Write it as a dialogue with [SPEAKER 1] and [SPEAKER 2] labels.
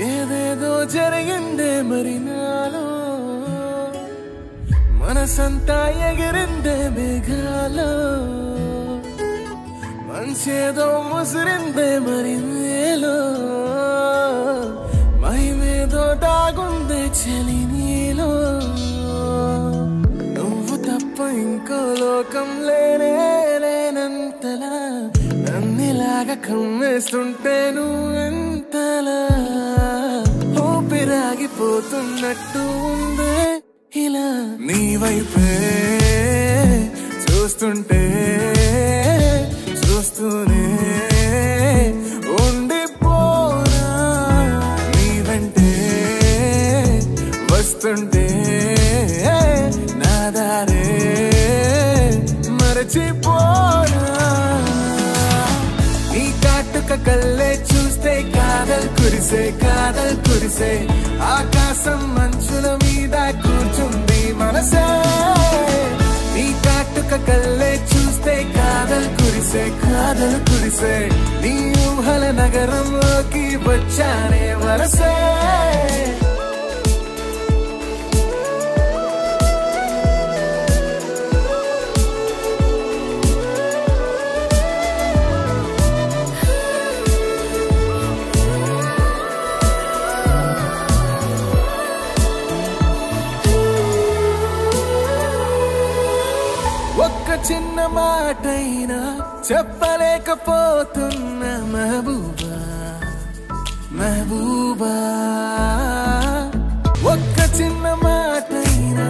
[SPEAKER 1] ఏదేదో జరిగిందే మరి నాలో మనసంతా ఎగిరిందే మేఘాలో మనసేదో ముసిరిందే మరి నేలో మహిమేదో దాగుందే చలి నీలో నువ్వు తప్ప ఇంకో లోకం లేనే లేనంతలా నన్నిలాగా కమ్మేస్తుంటే నువ్వెంతలా ఊపిరాగిపోతున్నట్టు ఉందే ఇలా నీ వైపే చూస్తుంటే చూస్తూనే ఉండిపోనా నీ వెంటే వస్తుంటే నా దారే మరచిపోనా నీ కాటుక కళ్ళే చూస్తే కాదల్ కురిసే ఆకాశం మంచుల మీద కూర్చుంది మనసే నీ కాటుక కళ్ళే చూస్తే కాదల్ కురిసే నీ ఊహల నగరంలోకి వచ్చానే వరసే ఒక్క చిన్న మాటైనా చెప్పలేకపోతున్నా మెహబూబా ఒక్క చిన్న మాటైనా